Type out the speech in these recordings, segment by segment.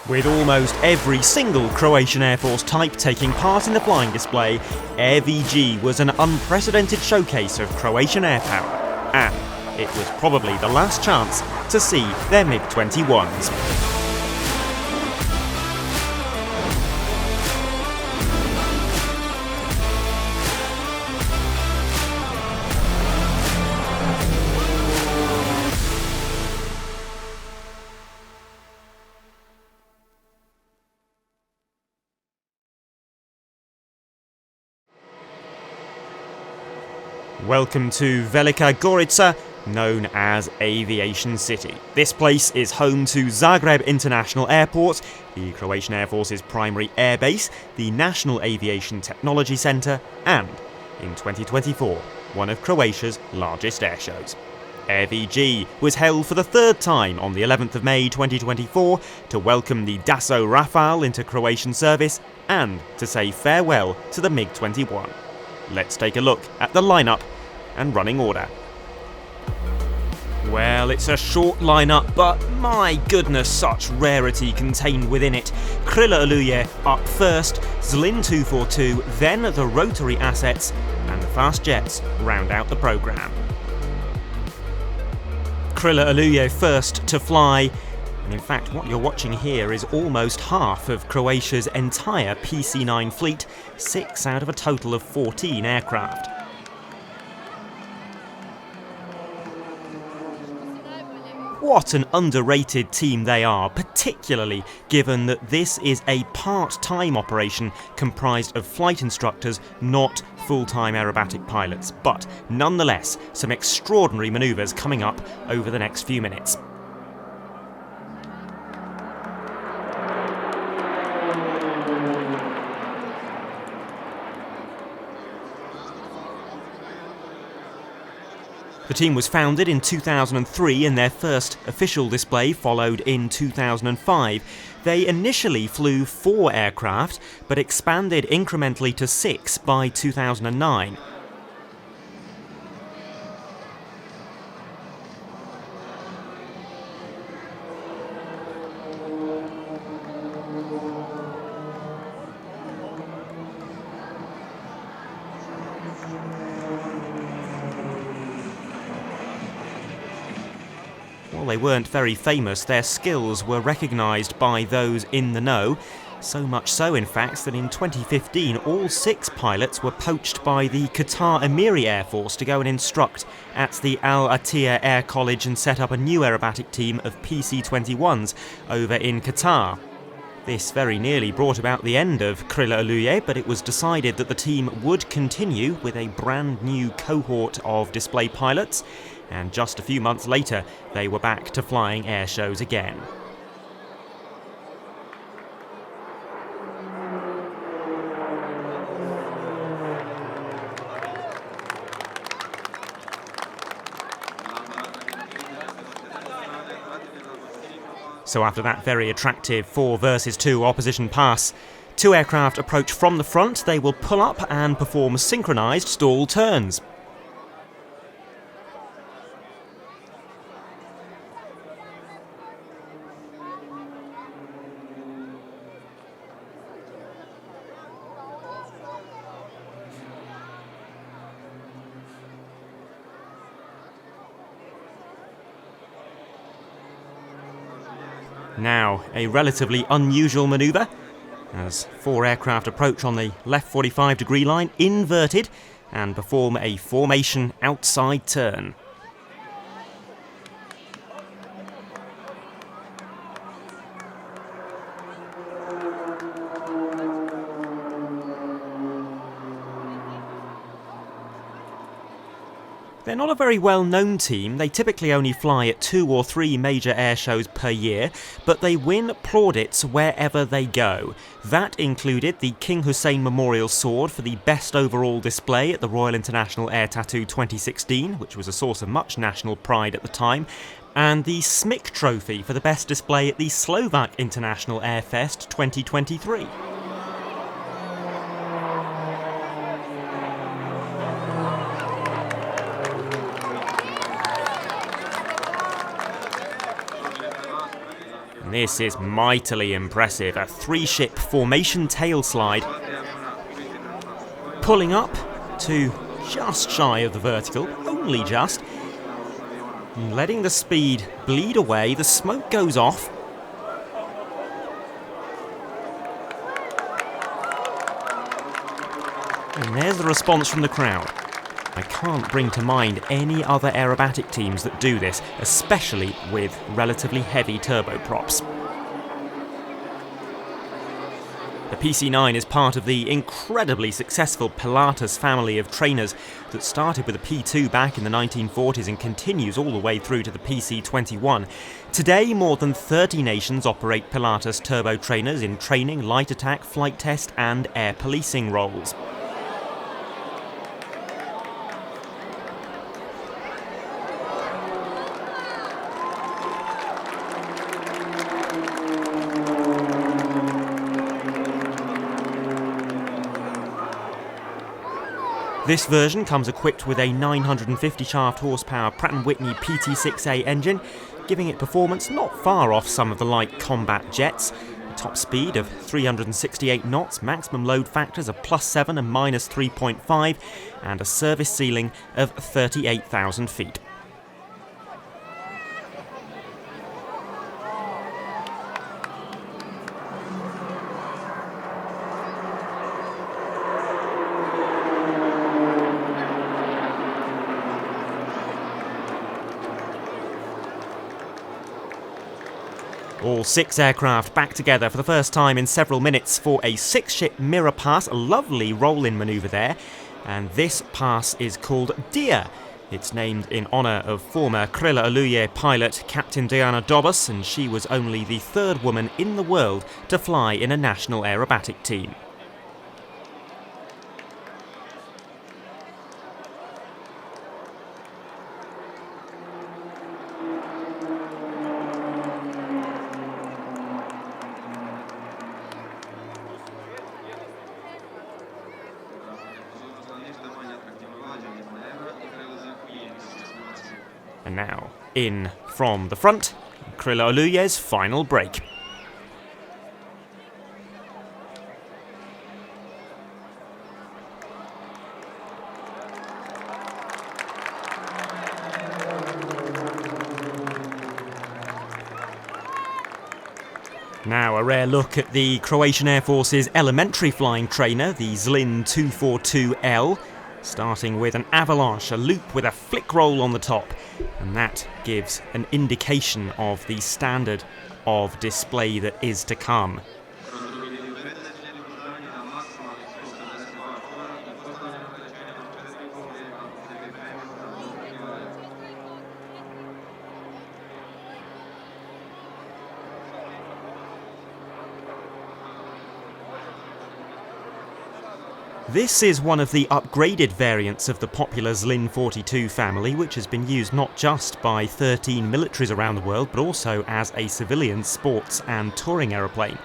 With almost every single Croatian Air Force type taking part in the flying display, AirVG was an unprecedented showcase of Croatian air power, and it was probably the last chance to see their MiG-21s. Welcome to Velika Gorica, known as Aviation City. This place is home to Zagreb International Airport, the Croatian Air Force's primary airbase, the National Aviation Technology Centre, and, in 2024, one of Croatia's largest airshows. AirVG was held for the third time on the 11th of May 2024 to welcome the Dassault Rafale into Croatian service and to say farewell to the MiG-21. Let's take a look at the lineup and running order. Well, it's a short lineup, but my goodness, such rarity contained within it. Krila Oluje up first, Zlin 242, then the rotary assets, and the fast jets round out the programme. Krila Oluje first to fly, and in fact what you're watching here is almost half of Croatia's entire PC-9 fleet, 6 out of a total of 14 aircraft. What an underrated team they are, particularly given that this is a part-time operation comprised of flight instructors, not full-time aerobatic pilots, but nonetheless some extraordinary manoeuvres coming up over the next few minutes. The team was founded in 2003 and their first official display followed in 2005. They initially flew 4 aircraft, but expanded incrementally to 6 by 2009. While they weren't very famous, their skills were recognised by those in the know. So much so, in fact, that in 2015 all 6 pilots were poached by the Qatar Emiri Air Force to go and instruct at the Al Attiyah Air College and set up a new aerobatic team of PC-21s over in Qatar. This very nearly brought about the end of Krila Oluje, but it was decided that the team would continue with a brand new cohort of display pilots, and just a few months later they were back to flying air shows again. So after that very attractive 4 versus 2 opposition pass, 2 aircraft approach from the front. They will pull up and perform synchronised stall turns. Now, a relatively unusual manoeuvre, as 4 aircraft approach on the left 45-degree line, inverted, and perform a formation outside turn. They're not a very well-known team. They typically only fly at 2 or 3 major air shows per year, but they win plaudits wherever they go. That included the King Hussein Memorial Sword for the best overall display at the Royal International Air Tattoo 2016, which was a source of much national pride at the time, and the SMIC Trophy for the best display at the Slovak International Air Fest 2023. And this is mightily impressive, a 3-ship formation tail slide, pulling up to just shy of the vertical, only just, and letting the speed bleed away. The smoke goes off. And there's the response from the crowd. I can't bring to mind any other aerobatic teams that do this, especially with relatively heavy turboprops. The PC-9 is part of the incredibly successful Pilatus family of trainers that started with a P-2 back in the 1940s and continues all the way through to the PC-21. Today, more than 30 nations operate Pilatus turbo trainers in training, light attack, flight test and air policing roles. This version comes equipped with a 950 shaft horsepower Pratt & Whitney PT6A engine, giving it performance not far off some of the light combat jets. A top speed of 368 knots, maximum load factors of +7 and -3.5, and a service ceiling of 38,000 feet. All 6 aircraft back together for the first time in several minutes for a 6-ship mirror pass, a lovely roll-in manoeuvre there, and this pass is called Dia. It's named in honour of former Krila Oluje pilot Captain Diana Dobus, and she was only the 3rd woman in the world to fly in a national aerobatic team. And now, in from the front, Krila Oluje's final break. Now a rare look at the Croatian Air Force's elementary flying trainer, the Zlin 242L. Starting with an avalanche, a loop with a flick roll on the top, and that gives an indication of the standard of display that is to come. This is one of the upgraded variants of the popular Zlin 42 family, which has been used not just by 13 militaries around the world, but also as a civilian sports and touring aeroplane.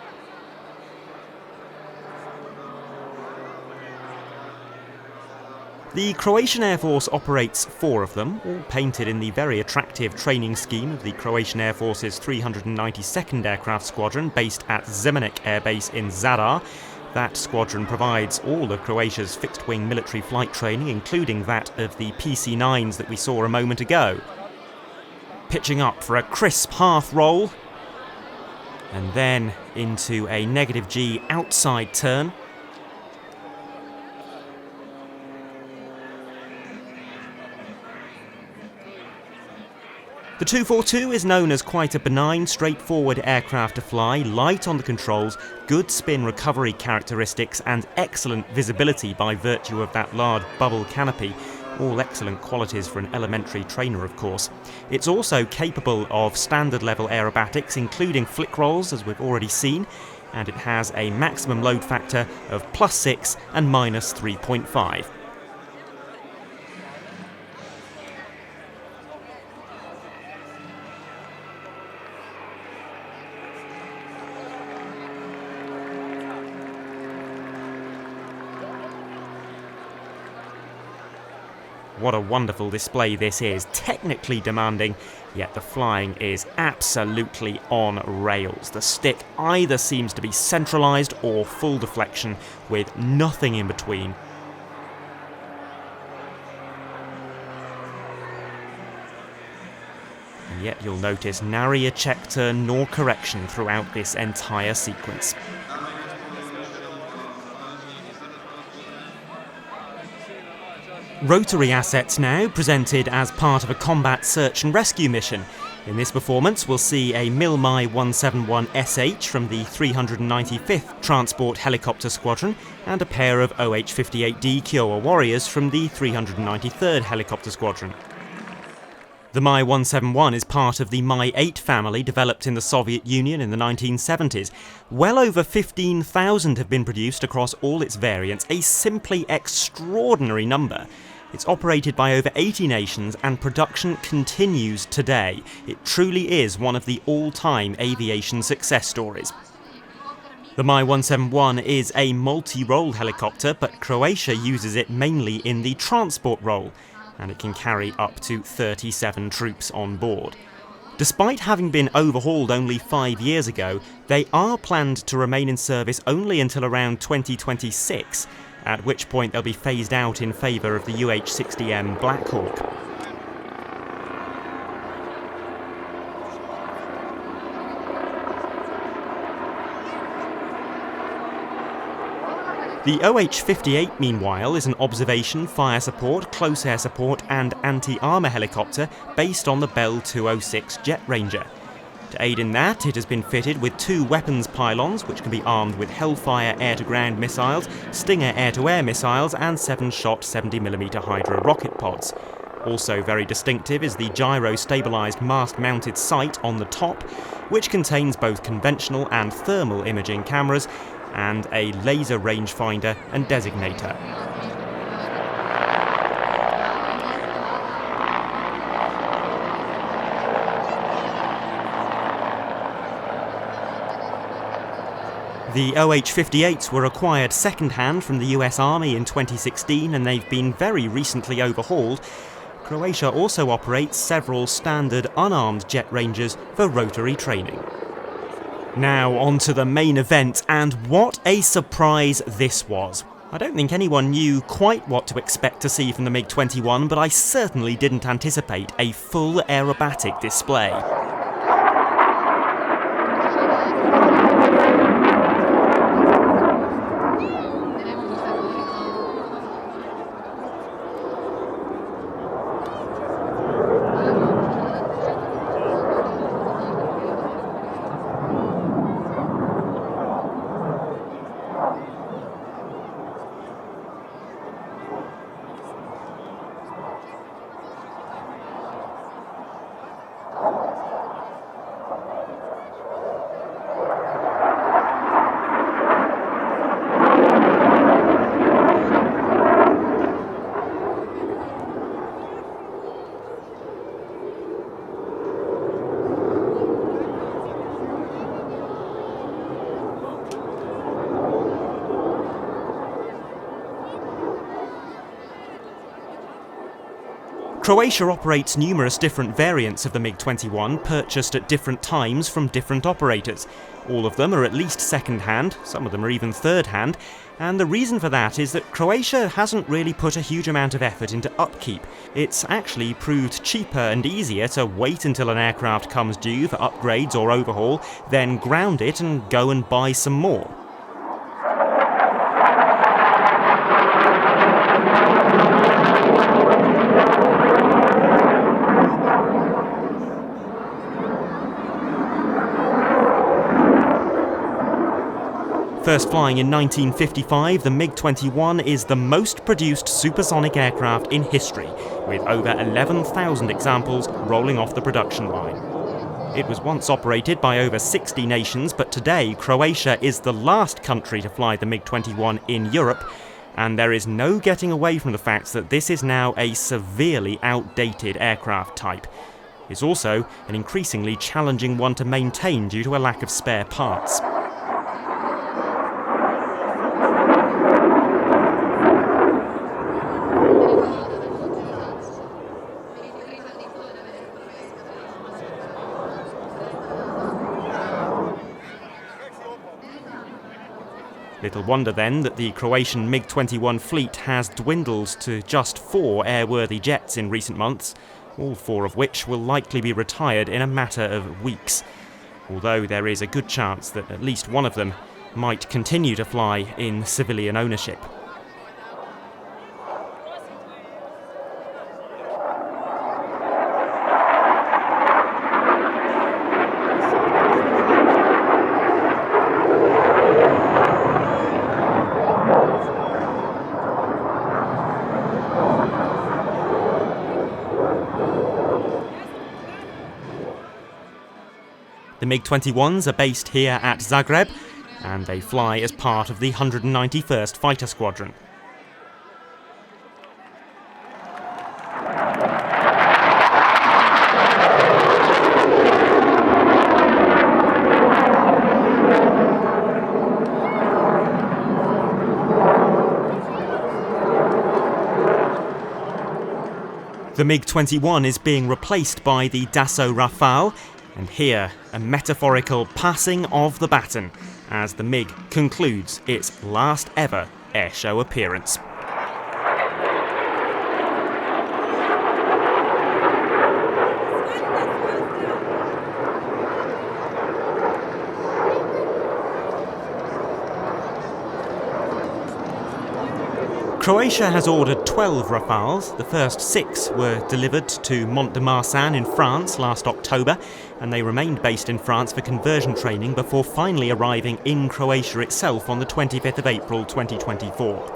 The Croatian Air Force operates 4 of them, all painted in the very attractive training scheme of the Croatian Air Force's 392nd Aircraft Squadron, based at Zemunik Air Base in Zadar. That squadron provides all of Croatia's fixed-wing military flight training, including that of the PC-9s that we saw a moment ago. Pitching up for a crisp half roll, and then into a -G outside turn. The 242 is known as quite a benign, straightforward aircraft to fly, light on the controls, good spin recovery characteristics and excellent visibility by virtue of that large bubble canopy. All excellent qualities for an elementary trainer, of course. It's also capable of standard level aerobatics, including flick rolls, as we've already seen, and it has a maximum load factor of +6 and -3.5. What a wonderful display this is, technically demanding, yet the flying is absolutely on rails. The stick either seems to be centralised or full deflection, with nothing in between. And yet you'll notice nary a check turn nor correction throughout this entire sequence. Rotary assets now, presented as part of a combat search and rescue mission. In this performance we'll see a MiG-21 SH from the 395th Transport Helicopter Squadron and a pair of OH-58D Kiowa Warriors from the 393rd Helicopter Squadron. The Mi-171 is part of the Mi-8 family developed in the Soviet Union in the 1970s. Well over 15,000 have been produced across all its variants, a simply extraordinary number. It's operated by over 80 nations and production continues today. It truly is one of the all-time aviation success stories. The Mi-171 is a multi-role helicopter, but Croatia uses it mainly in the transport role, and it can carry up to 37 troops on board. Despite having been overhauled only 5 years ago, they are planned to remain in service only until around 2026, at which point they'll be phased out in favour of the UH-60M Black Hawk. The OH-58, meanwhile, is an observation, fire support, close air support and anti-armour helicopter based on the Bell 206 Jet Ranger. To aid in that, it has been fitted with 2 weapons pylons, which can be armed with Hellfire air-to-ground missiles, Stinger air-to-air missiles and 7-shot 70mm Hydra rocket pods. Also very distinctive is the gyro-stabilised mast-mounted sight on the top, which contains both conventional and thermal imaging cameras, and a laser rangefinder and designator. The OH-58s were acquired second-hand from the US Army in 2016 and they've been very recently overhauled. Croatia also operates several standard unarmed jet rangers for rotary training. Now on to the main event, and what a surprise this was. I don't think anyone knew quite what to expect to see from the MiG-21, but I certainly didn't anticipate a full aerobatic display. Croatia operates numerous different variants of the MiG-21, purchased at different times from different operators. All of them are at least second-hand, some of them are even third-hand, and the reason for that is that Croatia hasn't really put a huge amount of effort into upkeep. It's actually proved cheaper and easier to wait until an aircraft comes due for upgrades or overhaul, then ground it and go and buy some more. First flying in 1955, the MiG-21 is the most produced supersonic aircraft in history, with over 11,000 examples rolling off the production line. It was once operated by over 60 nations, but today Croatia is the last country to fly the MiG-21 in Europe, and there is no getting away from the fact that this is now a severely outdated aircraft type. It's also an increasingly challenging one to maintain due to a lack of spare parts. Little wonder then that the Croatian MiG-21 fleet has dwindled to just 4 airworthy jets in recent months, all 4 of which will likely be retired in a matter of weeks. Although there is a good chance that at least one of them might continue to fly in civilian ownership. The MiG-21s are based here at Zagreb, and they fly as part of the 191st Fighter Squadron. The MiG-21 is being replaced by the Dassault Rafale, and here, a metaphorical passing of the baton as the MiG concludes its last ever airshow appearance. Croatia has ordered 12 Rafales. The first 6 were delivered to Mont-de-Marsan in France last October, and they remained based in France for conversion training before finally arriving in Croatia itself on the 25th of April 2024.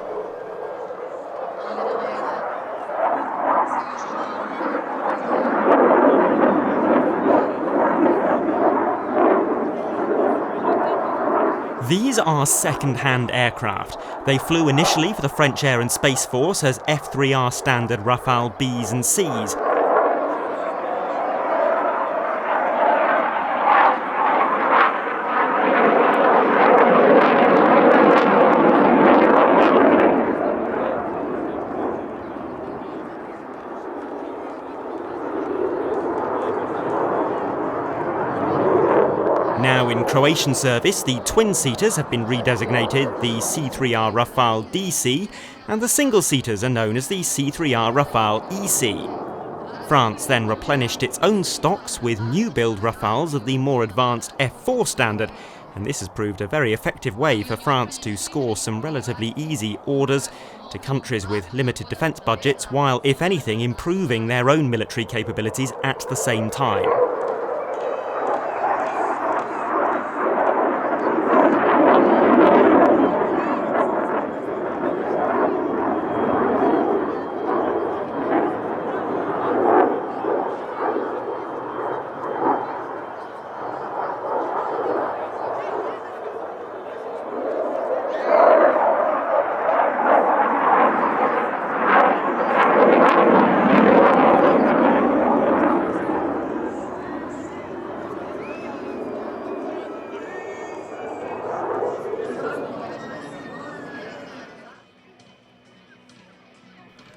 These are second-hand aircraft. They flew initially for the French Air and Space Force as F3R standard Rafale Bs and Cs. Now in Croatian service, the twin-seaters have been redesignated the C3R Rafale DC, and the single-seaters are known as the C3R Rafale EC. France then replenished its own stocks with new-build Rafales of the more advanced F4 standard, and this has proved a very effective way for France to score some relatively easy orders to countries with limited defence budgets, while, if anything, improving their own military capabilities at the same time.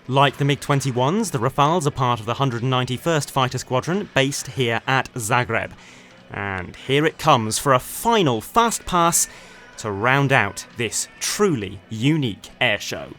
Like the MiG-21s, the Rafales are part of the 191st Fighter Squadron based here at Zagreb. And here it comes for a final fast pass to round out this truly unique airshow.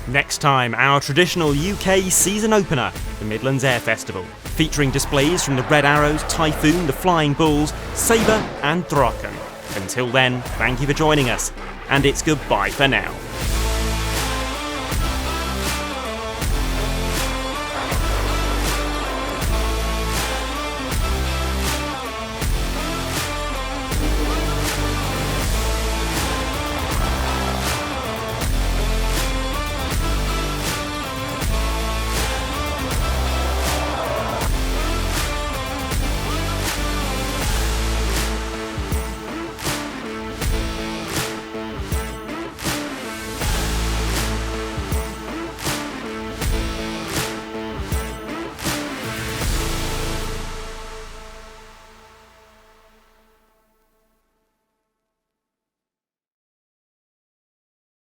Next time, our traditional UK season opener, the Midlands Air Festival, featuring displays from the Red Arrows, Typhoon, the Flying Bulls, Sabre and Draken. Until then, thank you for joining us, and it's goodbye for now.